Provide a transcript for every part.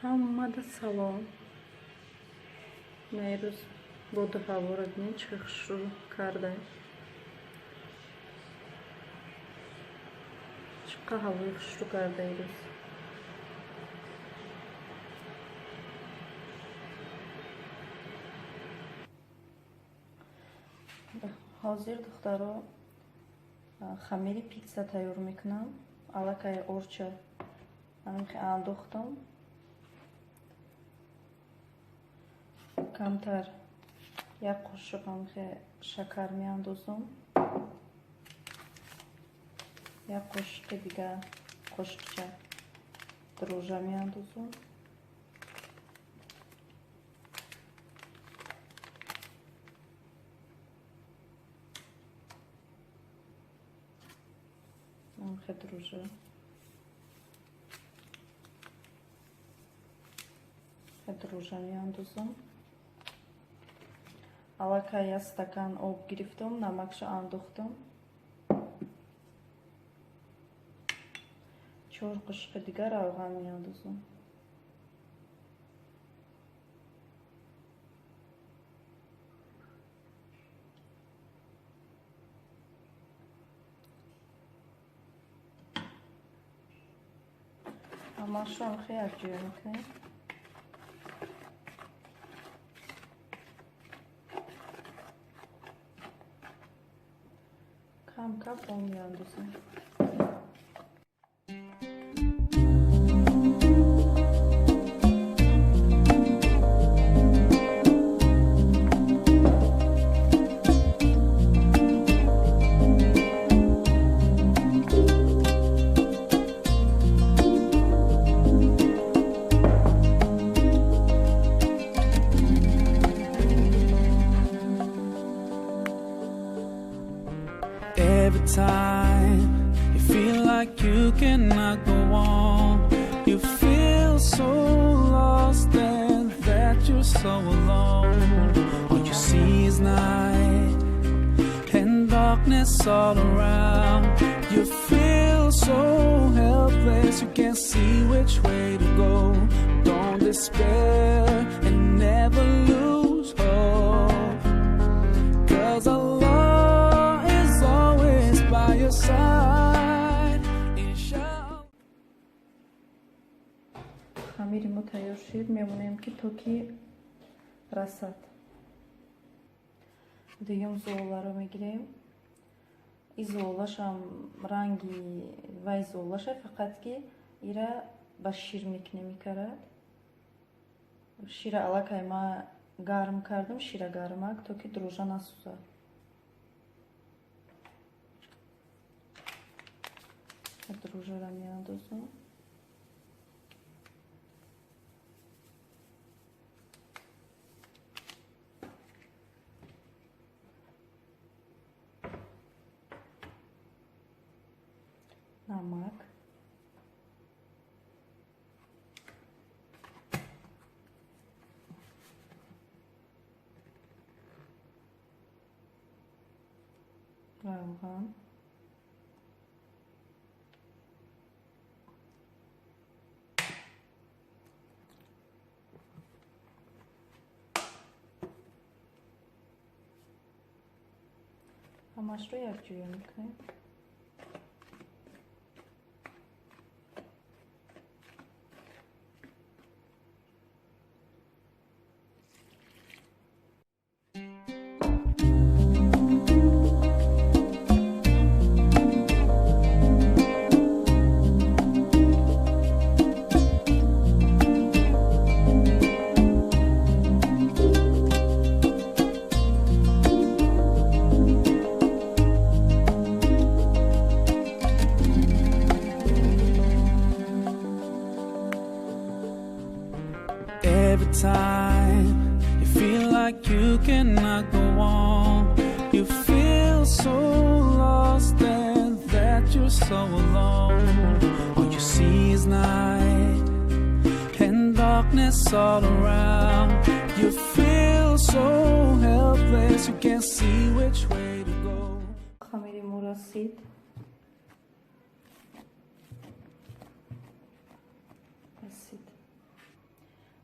Hammaga salom. Mehruz bu doговор дня чехшу карда. Kahve şu kardayız. Hozir duxtaro xamiri pizza tayyor میکنم. Alakay orcha همین انداختم. کمتر یک قاشق هم شکر میاندازم. یک قاشق دیگه قاشقچه دروژه میاندازم. دروژه دروژه میاندازم. Alakay یک стакан آب گرفتم، نمکش انداختم. 4 قاشق دیگر روغن میاندازم. اما شام خیلی جوی میکنیم. کم کم اون میاندازم. Every time you feel like you cannot go on, you feel so lost and that you're so alone. What you see is night and darkness all around. You feel so helpless, you can't see which way to go. Don't despair and never lose hope, 'cause Allah is always by your side. Inshallah. خمیر ما تیار شد. میمونیم که تا که رسد. دیگه زولا رو میگیریم. این زولاش هم رنگی وای زولاشه، فقط که ایره با شیر میکنه میکرد. شیر علاقه ما گرم کردم، شیر گرمک تا که دروژه نسوزه. دروژه را میاندازم. نمک، روغن، همش رو یک جوری میکنیم. Every time you feel like you cannot go on, you feel so lost and that you're so alone. All you see is night and darkness all around. You feel so helpless, you can't see which way to go. خمیر ما رسید.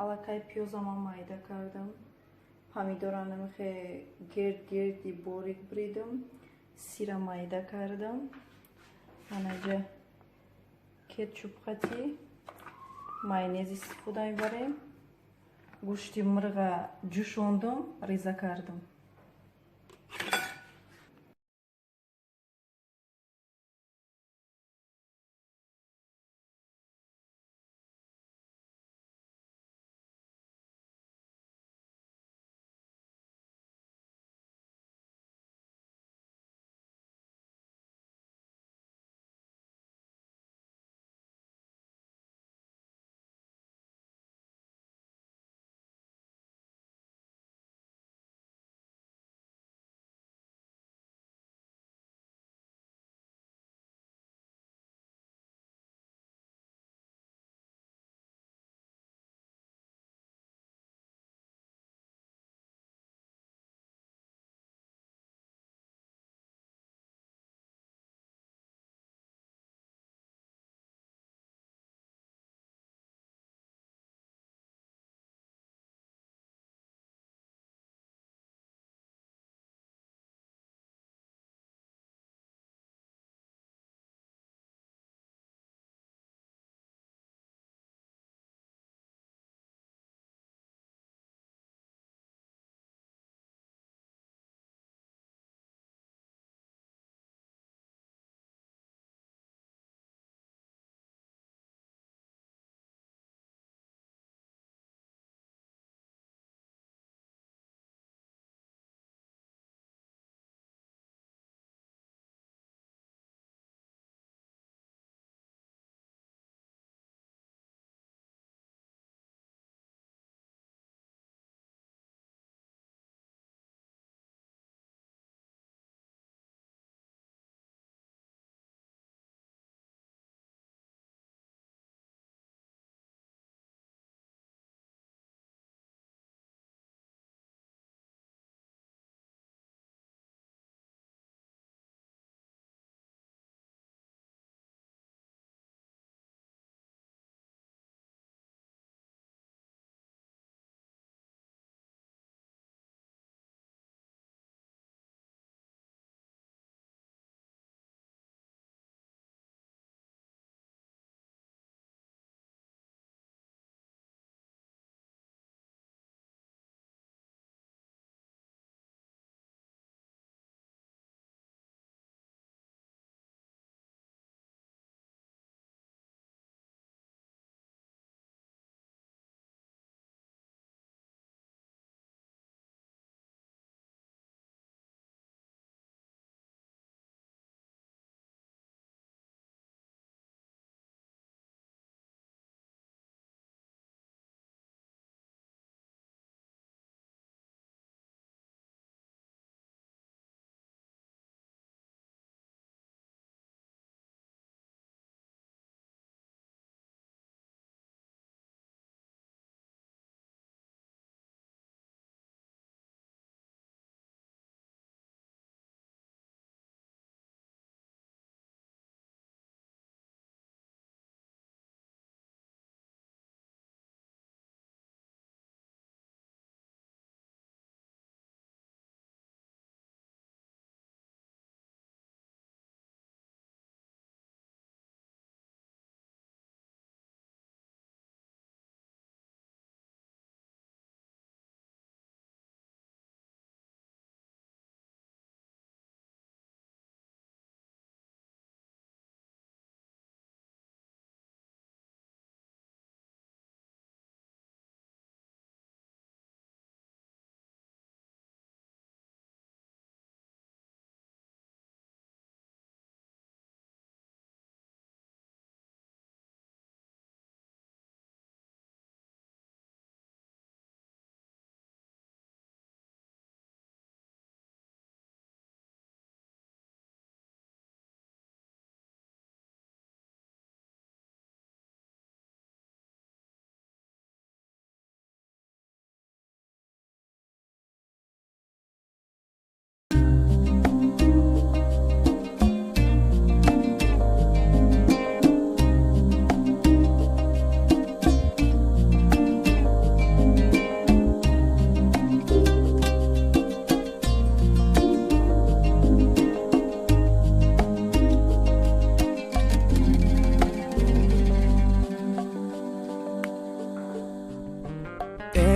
алакай пиёзама майда кардам, помидоранам хе герд-герди борик бридам, сира майда кардам, анаҷа кетчуп хати, майонез истифода мебарем, гӯшти мирға ҷӯшондам, реза кардам.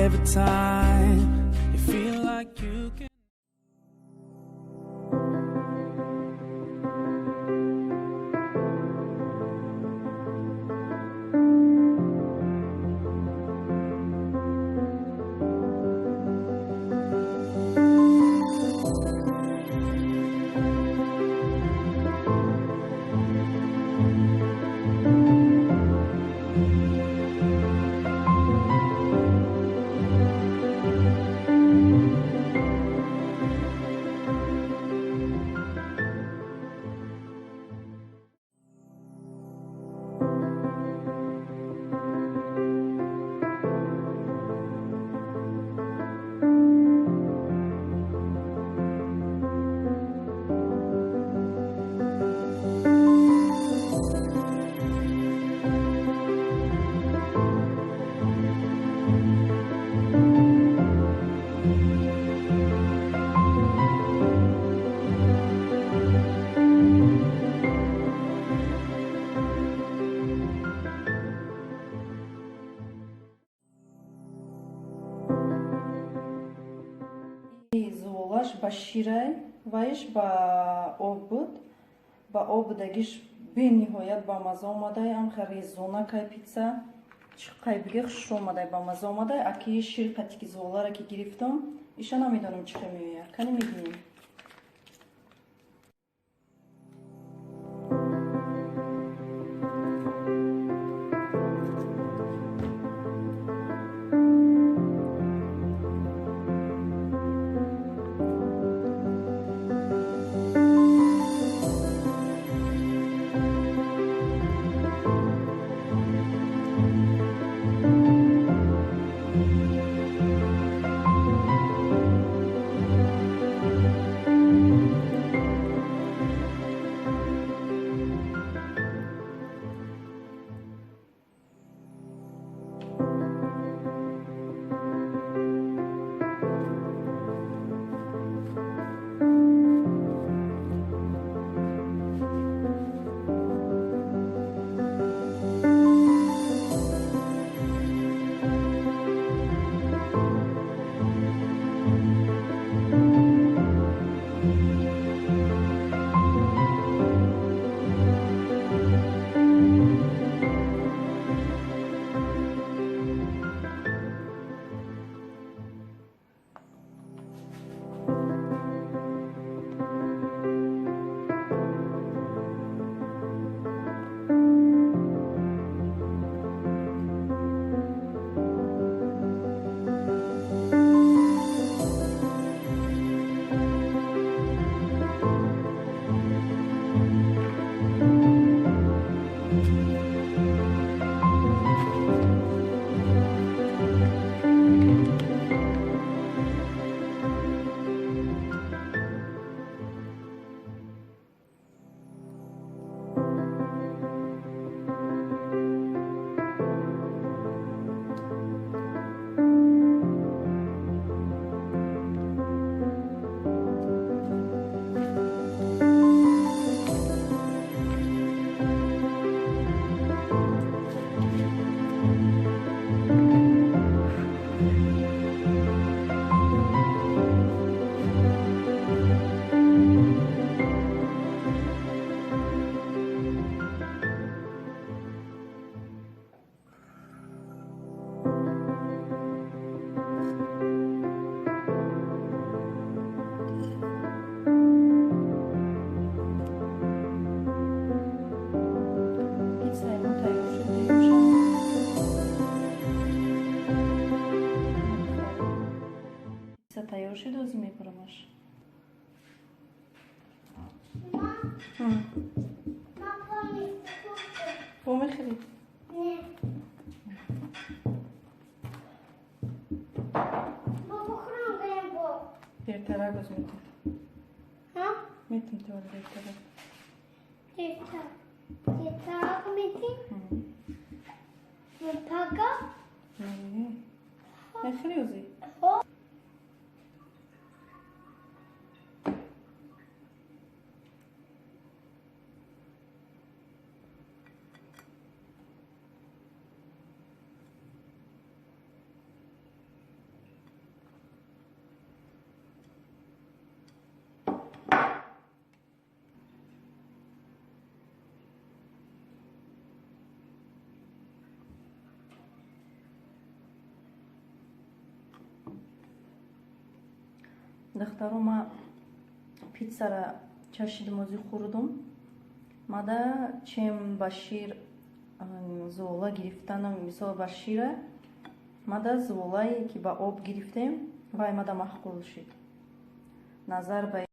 Every time you feel like you can. Золаш ба ширай вайш ба об буд. Ба об дагиш бениҳоят ба маза омадай. Ам резона кай пицца кай биге хуш омадай ба маза омадай. Аки шир қатики золара ки гирифтам иша намедонам чӣ меояд. Кани мебинем. Тайёр шуд, озӣ мебарамаш. По мехӯрӣ? Не. Бертарак оз метам. Метам тавар бертарак. Бертарак метим? Пага? Не. Мехӯрӣ озӣ? духтаро ма питсара чашидим ози хурдум. Мада чем башир зола гирифтанам мисол башира. Мада золае ки ба об гирифтем вай мада махқул шид. Назар ба